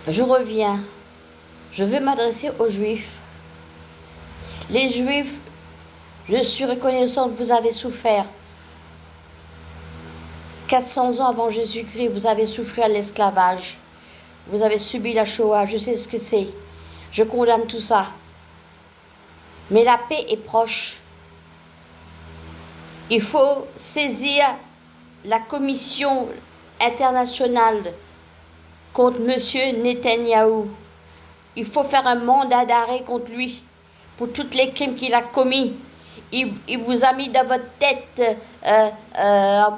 Je reviens. Je veux m'adresser aux Juifs. Les Juifs, je suis reconnaissante que vous avez souffert. 400 ans avant Jésus-Christ, vous avez souffert l'esclavage. Vous avez subi la Shoah, je sais ce que c'est. Je condamne tout ça. Mais la paix est proche. Il faut saisir la commission internationale contre M. Netanyahou. Il faut faire un mandat d'arrêt contre lui pour tous les crimes qu'il a commis. Il vous a mis dans votre tête en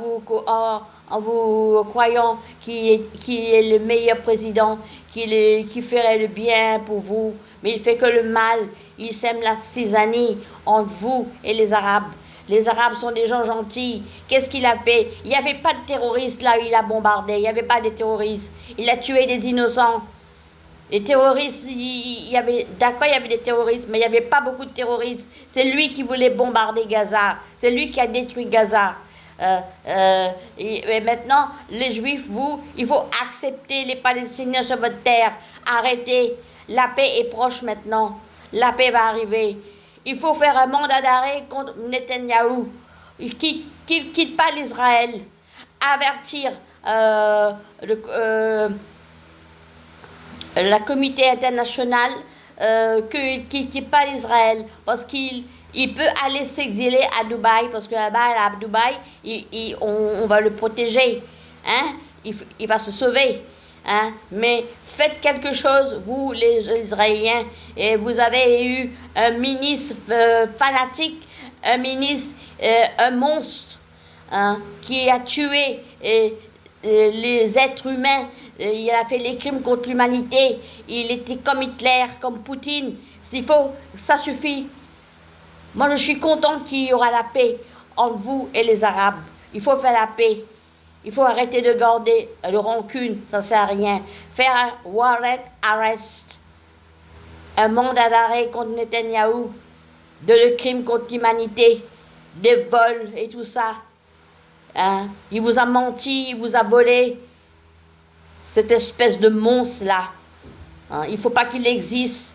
vous croyant qu'il est le meilleur président, qui ferait le bien pour vous, mais il fait que le mal. Il sème la zizanie entre vous et les Arabes. Les Arabes sont des gens gentils. Qu'est-ce qu'il a fait? Il n'y avait pas de terroristes là où il a bombardé. Il n'y avait pas de terroristes. Il a tué des innocents. Les terroristes, d'accord, il y avait des terroristes, mais il n'y avait pas beaucoup de terroristes. C'est lui qui voulait bombarder Gaza. C'est lui qui a détruit Gaza. Et maintenant, les Juifs, il faut accepter les Palestiniens sur votre terre. Arrêtez. La paix est proche maintenant. La paix va arriver. Il faut faire un mandat d'arrêt contre Netanyahou. Qu'il quitte pas l'Israël. Avertir la communauté internationale qu'il ne quitte pas l'Israël. Parce qu'il peut aller s'exiler à Dubaï. Parce que là-bas, à Dubaï, on va le protéger. Hein? Il va se sauver. Hein? Mais faites quelque chose, vous les Israéliens, et vous avez eu un ministre fanatique, un ministre, un monstre, hein, qui a tué les êtres humains, il a fait les crimes contre l'humanité, il était comme Hitler, comme Poutine. Ça suffit. Moi je suis contente qu'il y aura la paix entre vous et les Arabes. Il faut faire la paix. Il faut arrêter de garder le rancune, ça ne sert à rien. Faire un warrant arrest, un mandat d'arrêt contre Netanyahou, de le crime contre l'humanité, des vols et tout ça. Hein? Il vous a menti, il vous a volé, cette espèce de monstre-là. Hein? Il ne faut pas qu'il existe.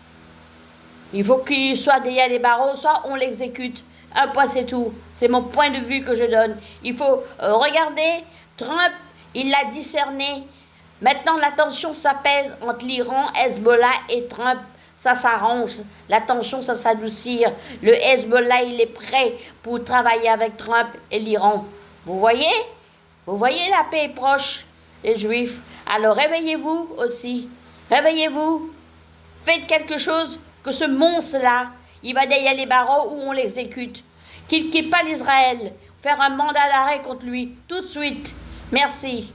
Il faut qu'il soit derrière les barreaux, soit on l'exécute. Un point, c'est tout. C'est mon point de vue que je donne. Il faut regarder. Trump, il l'a discerné. Maintenant, la tension s'apaise entre l'Iran, Hezbollah et Trump. Ça s'arrange. La tension, ça s'adoucit. Le Hezbollah, il est prêt pour travailler avec Trump et l'Iran. Vous voyez? Vous voyez, la paix est proche, les Juifs. Alors, réveillez-vous aussi. Réveillez-vous. Faites quelque chose que ce monstre-là, il va derrière les barreaux où on l'exécute. Qu'il ne quitte pas l'Israël. Faire un mandat d'arrêt contre lui, tout de suite. Merci.